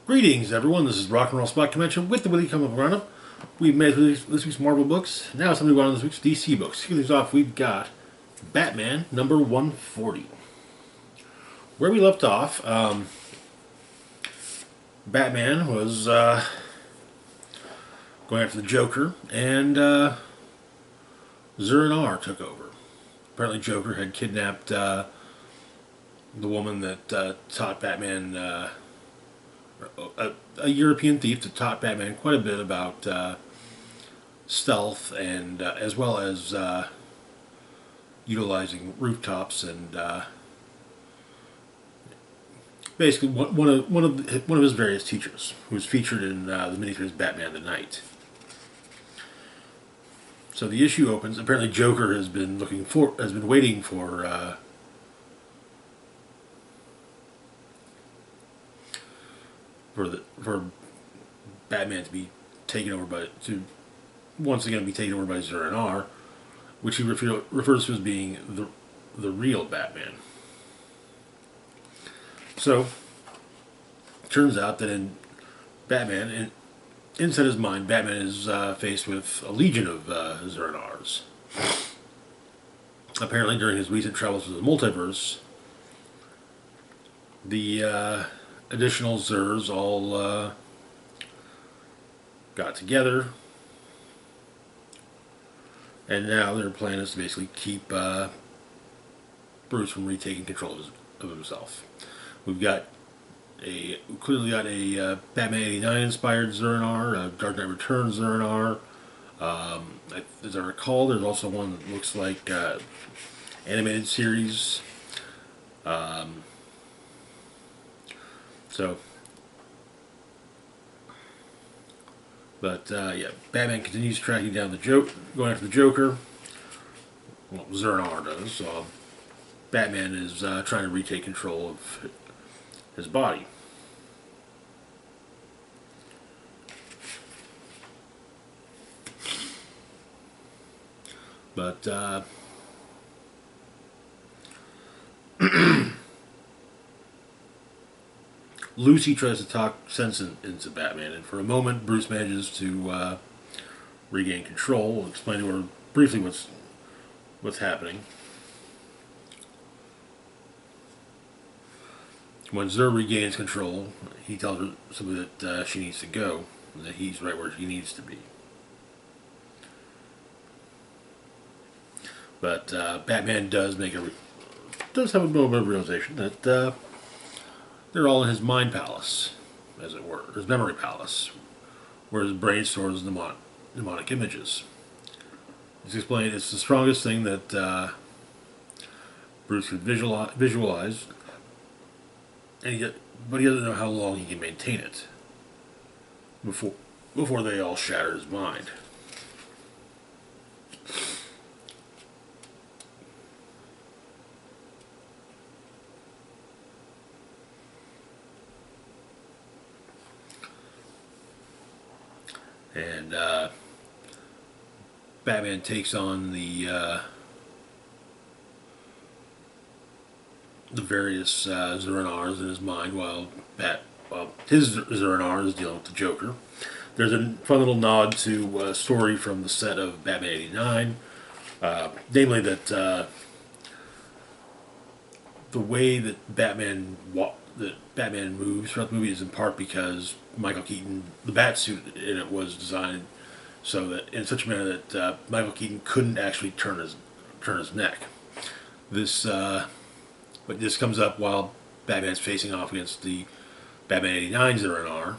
Greetings, everyone. This is Rock and Roll Spot Convention with the Weekly Comic Book Roundup. We've made this week's Marvel books. Now it's time to go on this week's DC books. To kick things off, we've got Batman number 140. Where we left off, Batman was going after the Joker, and Zur-En-Arrh took over. Apparently, Joker had kidnapped the woman that taught Batman. A European thief that taught Batman quite a bit about stealth and as well as utilizing rooftops and basically one of his various teachers, who was featured in the miniseries Batman the Knight. So the issue opens. Apparently, Joker has been waiting for. For Batman to be taken over once again be taken over by Zur-En-Arrh, which he refers to as being the real Batman. So, it turns out that inside his mind, Batman is faced with a legion of Zur-En-Arrhs. Apparently, during his recent travels to the multiverse, the additional Zurs all got together, and now their plan is to basically keep Bruce from retaking control of himself. We've clearly got a Batman '89 inspired Zur-En-Arrh, a Dark Knight Returns Zur-En-Arrh. As I recall, there's also one that looks like animated series. Yeah, Batman continues tracking down going after the Joker. Well, Zur-En-Arrh does. Batman is trying to retake control of his body. But Lucy tries to talk sense into Batman, and for a moment, Bruce manages to regain control and explain to her briefly what's happening. When Zur regains control, he tells her simply that she needs to go, and that he's right where he needs to be. But Batman does have a moment of realization that they're all in his mind palace, as it were, his memory palace, where his brain stores mnemonic images. It's explained it's the strongest thing that Bruce could visualize, but he doesn't know how long he can maintain it before they all shatter his mind. And Batman takes on the various Zur-En-Arrhs in his mind, while his Zur-En-Arrh is dealing with the Joker. There's a fun little nod to a story from the set of Batman '89, namely that the way that Batman moves throughout the movie is in part because Michael Keaton, the Batsuit in it was designed so that in such a manner that Michael Keaton couldn't actually turn his neck. This comes up while Batman's facing off against the Batman '89 Zur-En-Arrh,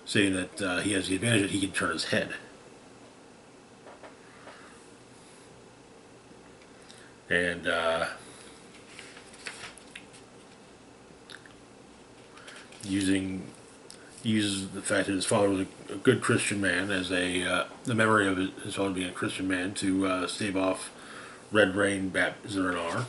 saying that he has the advantage that he can turn his head. And uses the fact that his father was a good Christian man as the memory of his father being a Christian man to stave off Red Rain Bat Zur-En-Arrh.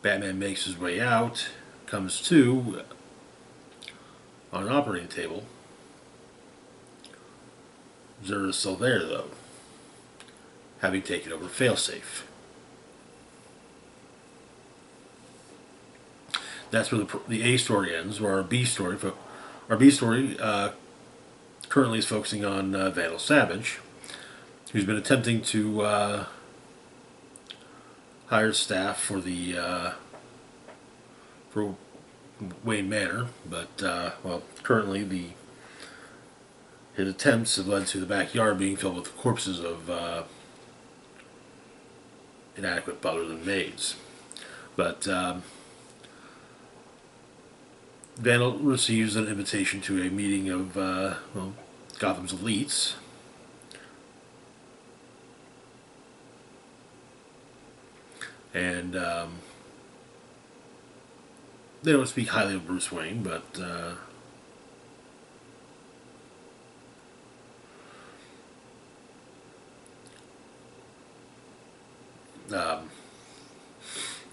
Batman makes his way out, comes to on an operating table. Zura is still there, though, having taken over Failsafe. That's where the A story ends, where our B story currently is focusing on Vandal Savage, who's been attempting to hire staff for for Wayne Manor, but currently his attempts have led to the backyard being filled with the corpses of inadequate butlers and maids. But Vandal receives an invitation to a meeting of Gotham's elites. And they don't speak highly of Bruce Wayne, but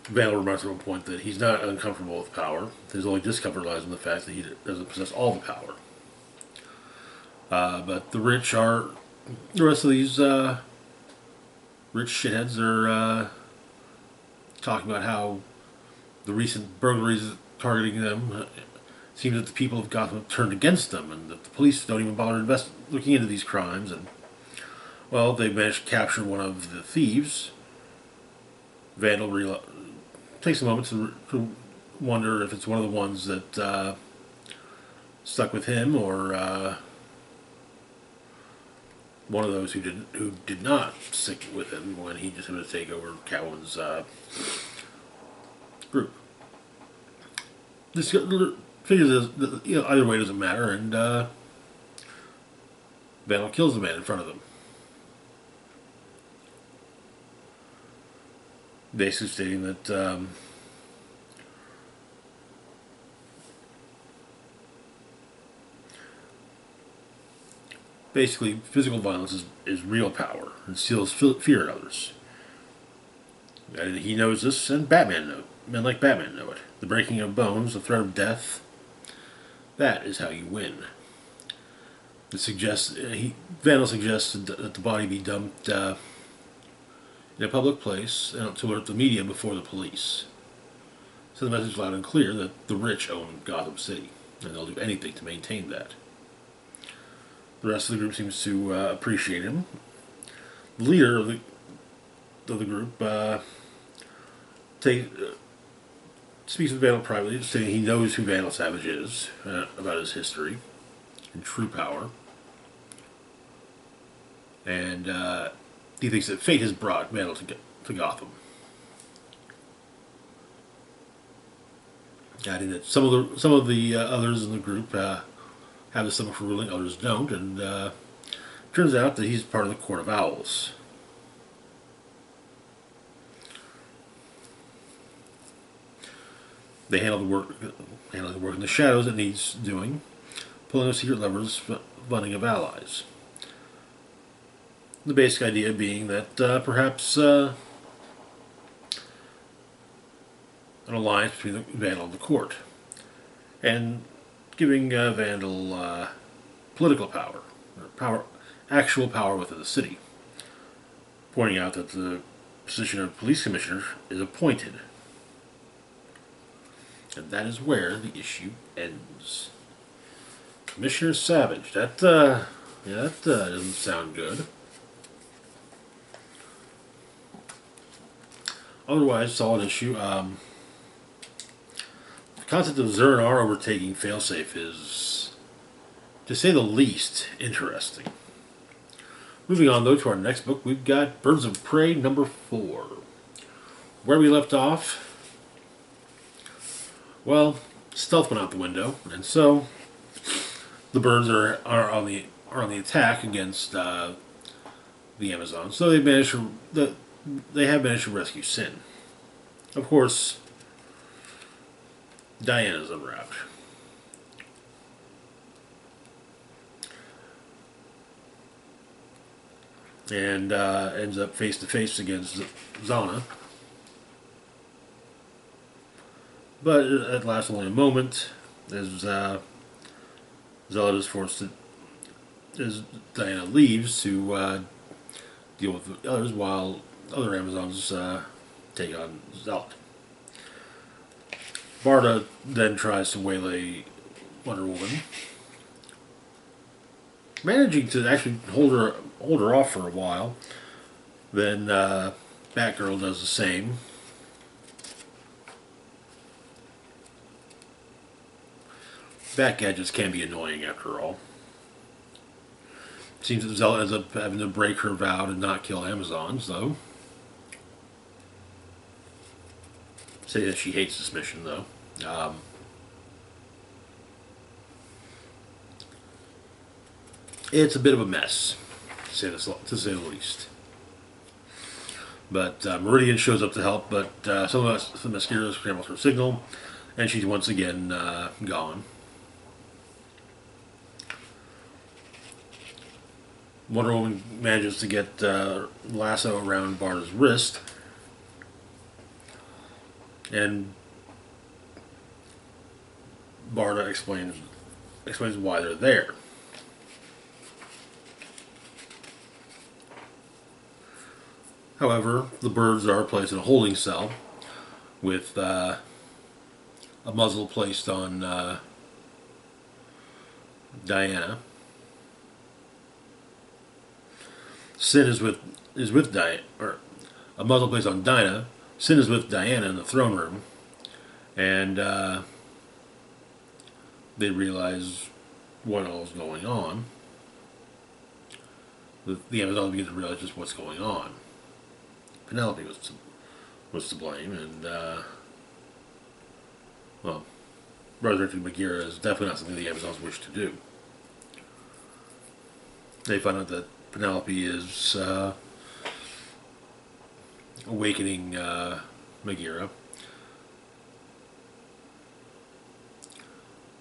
Vandal remarks at one point that he's not uncomfortable with power. His only discomfort lies in the fact that he doesn't possess all the power. But the rich are... The rest of these rich shitheads are talking about how the recent burglaries targeting them seem that the people of Gotham have turned against them, and that the police don't even bother looking into these crimes. And, well, they managed to capture one of the thieves. Vandal takes a moment to wonder if it's one of the ones that stuck with him, or one of those who did not stick with him when he just had to take over Catwoman's group. This figures that, either way doesn't matter, and Vandal kills the man in front of them. Basically stating that basically physical violence is real power and instills fear in others. And he knows this, and men like Batman know it. The breaking of bones, the threat of death, that is how you win. Vandal suggested that the body be dumped in a public place to alert the media before the police. So the message is loud and clear that the rich own Gotham City, and they'll do anything to maintain that. The rest of the group seems to appreciate him. The leader of the group speaks with Vandal privately, saying he knows who Vandal Savage is, about his history and true power. And he thinks that fate has brought Vandal to Gotham. Adding that some of the others in the group have the stomach for ruling, others don't, and turns out that he's part of the Court of Owls. They handle the work in the shadows that needs doing, pulling the secret levers, funding of allies. The basic idea being that perhaps an alliance between the Vandal and the court, and giving Vandal political power, actual power within the city. Pointing out that the position of police commissioner is appointed. And that is where the issue ends. Commissioner Savage. That doesn't sound good. Otherwise, solid issue. The concept of Zura overtaking Failsafe is, to say the least, interesting. Moving on, though, to our next book, we've got Birds of Prey number 4. Where we left off, well, stealth went out the window, and so the birds are on the attack against the Amazon. So they have managed to rescue Sin. Of course, Diana's unwrapped. And ends up face to face against Zana. But it lasts only a moment, as Zealot is forced to, as Diana leaves to deal with the others, while other Amazons take on Zealot. Barda then tries to waylay Wonder Woman, managing to actually hold her off for a while. Then Batgirl does the same. Bat gadgets can be annoying after all. Seems that Zealot ends up having to break her vow to not kill Amazons, though. Say that she hates this mission, though. It's a bit of a mess, to say the least. But Meridian shows up to help, but some of the Mascara scrambles her signal, and she's once again gone. Wonder Woman manages to get lasso around Barda's wrist, and Barda explains why they're there. However, the birds are placed in a holding cell with a muzzle placed on Diana. Sin is with Diana, or a muzzle placed on Dinah. Sin is with Diana in the throne room, and they realize what all is going on. The Amazons begin to realize just what's going on. Penelope was to blame, and well, resurrecting Bagheera is definitely not something the Amazons wish to do. They find out that Penelope is awakening Bagheera.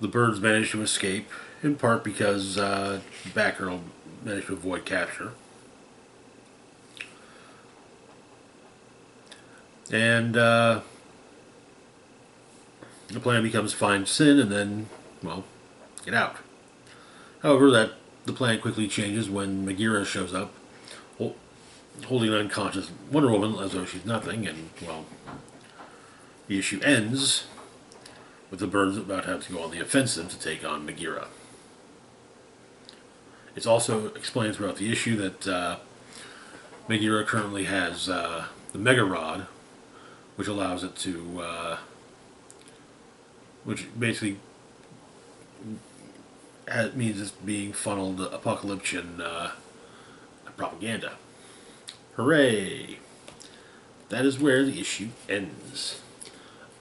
The birds manage to escape, in part because Batgirl managed to avoid capture. And the plan becomes find Sin and then, well, get out. However, the plan quickly changes when Bagheera shows up, holding an unconscious Wonder Woman as though she's nothing, and, well, the issue ends with the birds about to have to go on the offensive to take on Bagheera. It's also explained throughout the issue that Bagheera currently has the Mega Rod, which allows it to, which basically means it's being funneled apocalyptic propaganda. Hooray! That is where the issue ends.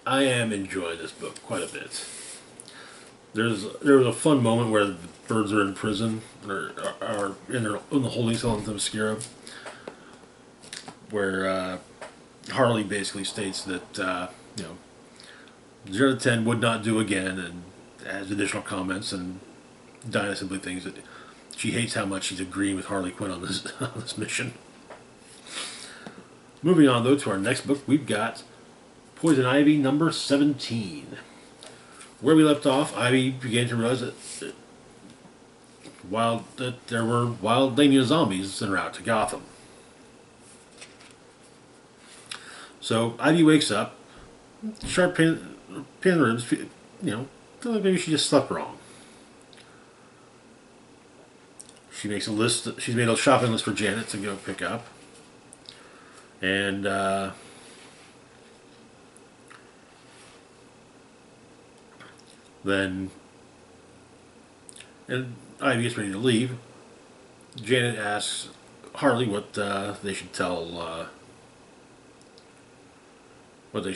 I am enjoying this book quite a bit. There was a fun moment where the birds are in prison, or are in the holding cell in Themyscira, where Harley basically states that 0 to 10 would not do again, and has additional comments, and Dinah simply thinks that she hates how much she's agreeing with Harley Quinn on this mission. Moving on, though, to our next book, we've got Poison Ivy number 17. Where we left off, Ivy began to realize that there were wild Damia zombies en route to Gotham. So Ivy wakes up, sharp pain in the ribs, feel like maybe she just slept wrong. She makes a list. She's made a shopping list for Janet to go pick up, and then Ivy gets ready to leave. Janet asks Harley what they should tell. What they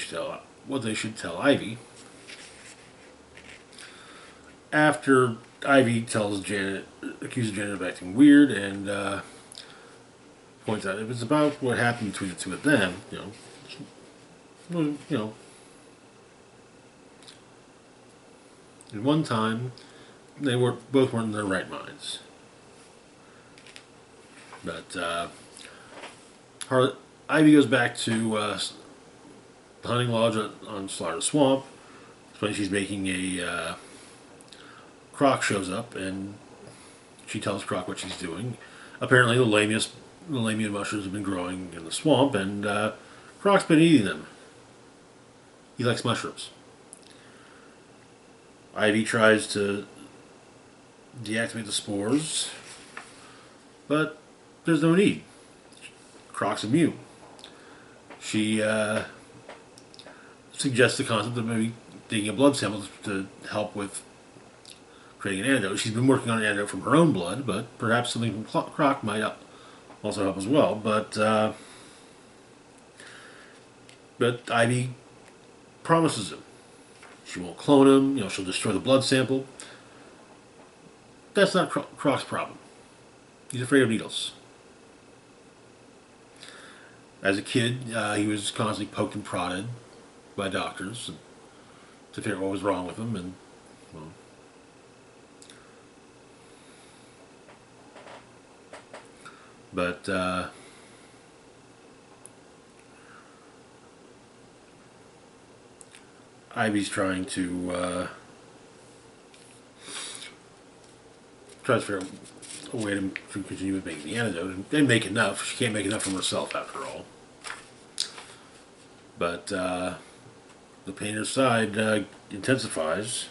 should tell Ivy. After Ivy accuses Janet of acting weird, and points out if it's about what happened between the two of them, at one time they both weren't in their right minds. But Ivy goes back to the hunting lodge on Slaughter Swamp, when she's making a Croc shows up and she tells Croc what she's doing. Apparently, the lamia mushrooms have been growing in the swamp, and Croc's been eating them. He likes mushrooms. Ivy tries to deactivate the spores, but there's no need. Croc's immune. She suggests the concept of maybe taking a blood sample to help with creating an antidote. She's been working on an antidote from her own blood, but perhaps something from Croc might also help as well. But Ivy promises him she won't clone him. She'll destroy the blood sample. That's not Croc's problem. He's afraid of needles. As a kid, he was constantly poked and prodded by doctors to figure out what was wrong with him, and well, but Ivy's trying to figure out a way to continue with making the antidote and make enough. She can't make enough from herself, after all. But the pain in her side intensifies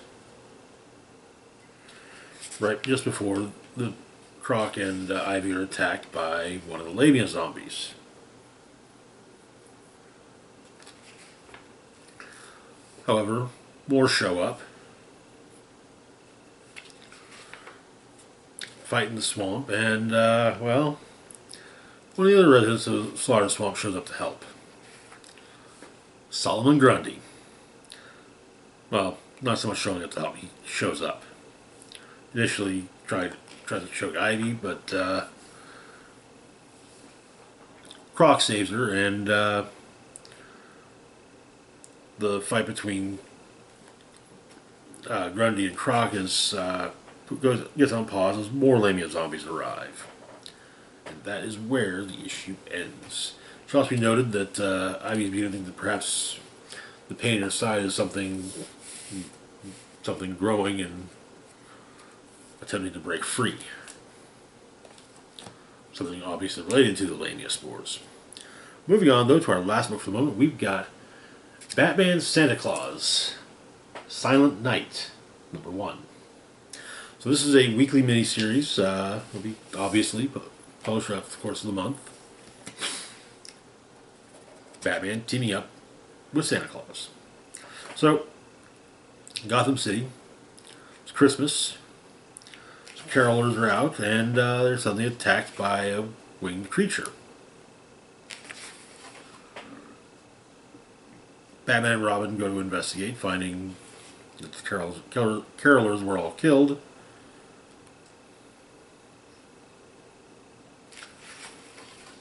right just before the Croc and Ivy are attacked by one of the lamia zombies. However, more show up, fight in the swamp, and well, one of the other residents of Slaughter Swamp shows up to help. Solomon Grundy. Well, not so much showing up to help, he shows up. Initially tries to choke Ivy, but Croc saves her, and the fight between Grundy and Croc gets on pause as more lamia zombies arrive. And that is where the issue ends. It should also be noted that Ivy's beginning to think that perhaps the pain in her side is something growing and attempting to break free. Something obviously related to the lamia spores. Moving on, though, to our last book for the moment, we've got Batman Santa Claus, Silent Night, #1. So this is a weekly miniseries. Will be obviously published throughout the course of the month. Batman teaming up with Santa Claus. So, Gotham City. It's Christmas. Some carolers are out, and they're suddenly attacked by a winged creature. Batman and Robin go to investigate, finding that the carolers were all killed.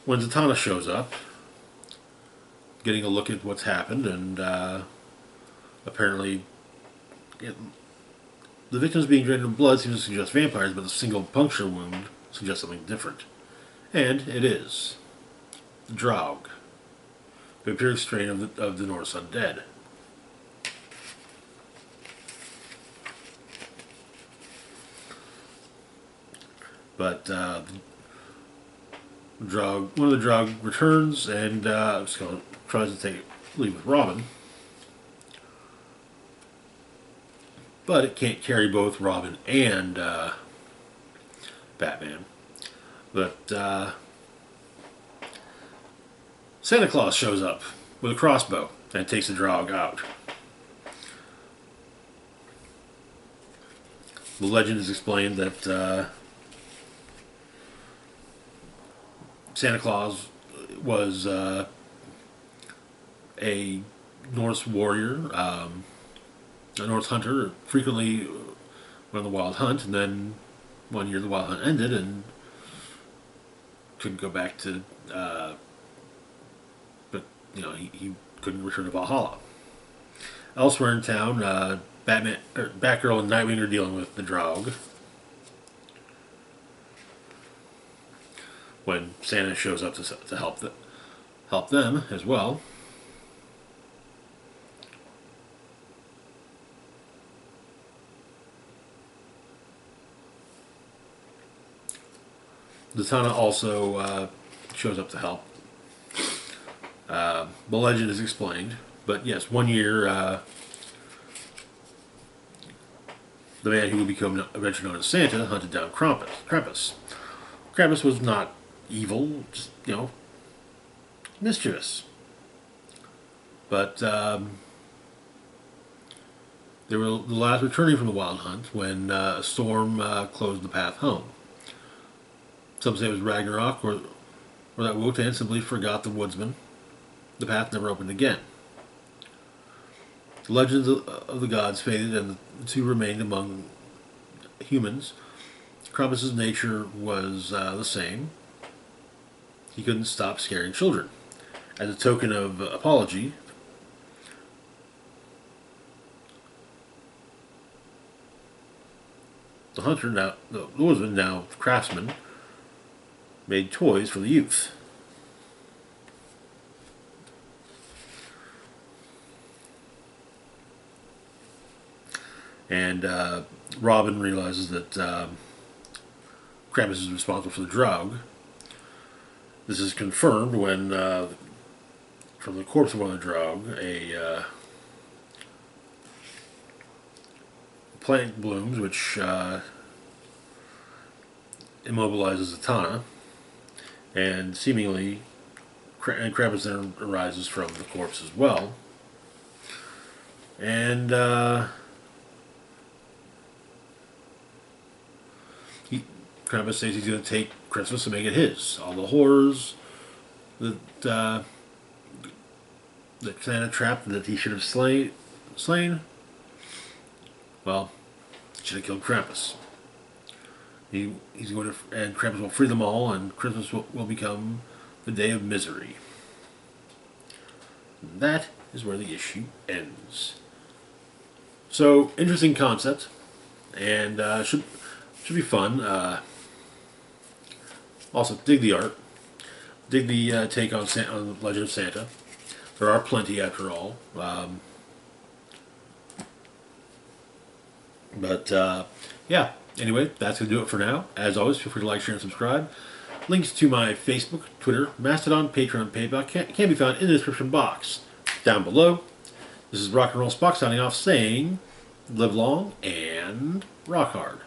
When Zatanna shows up, getting a look at what's happened, and apparently the victims being drained of blood seems to suggest vampires, but the single puncture wound suggests something different. And it is. The Draug. The vampiric strain of the Norse undead. But one of the Draug returns and tries to leave with Robin. But it can't carry both Robin and Batman. But Santa Claus shows up with a crossbow and takes the Draug out. The legend is explained that Santa Claus was a Norse warrior, a Norse hunter, frequently went on the wild hunt, and then one year the wild hunt ended and couldn't go back to, he couldn't return to Valhalla. Elsewhere in town, Batgirl and Nightwing are dealing with the Draug. When Santa shows up to help them as well. Zatanna also shows up to help. The legend is explained, but yes, one year the man who would become eventually known as Santa hunted down Krampus. Krampus was not evil, just mischievous. But they were the last returning from the wild hunt when a storm closed the path home. Some say it was Ragnarok, or that Wotan simply forgot the woodsman. The path never opened again. The legends of the gods faded, and the two remained among humans. Krampus's nature was the same. He couldn't stop scaring children. As a token of apology, the hunter, now the woodsman, now craftsman, made toys for the youth. And Robin realizes that Krampus is responsible for the drug. This is confirmed when, from the corpse of one of the drug, a plant blooms, which immobilizes Zatanna, and seemingly Krampus then arises from the corpse as well. And Krampus says he's going to take Christmas and make it his. All the horrors that Santa trapped that he should have slain. Well, he should have killed Krampus. He's going to, and Krampus will free them all, and Christmas will become the day of misery. And that is where the issue ends. So, interesting concept, and should be fun. Also, dig the art. Dig the take on the Legend of Santa. There are plenty, after all. Yeah. Anyway, that's going to do it for now. As always, feel free to like, share, and subscribe. Links to my Facebook, Twitter, Mastodon, Patreon, PayPal can be found in the description box down below. This is Rock and Roll Spock signing off, saying, live long and rock hard.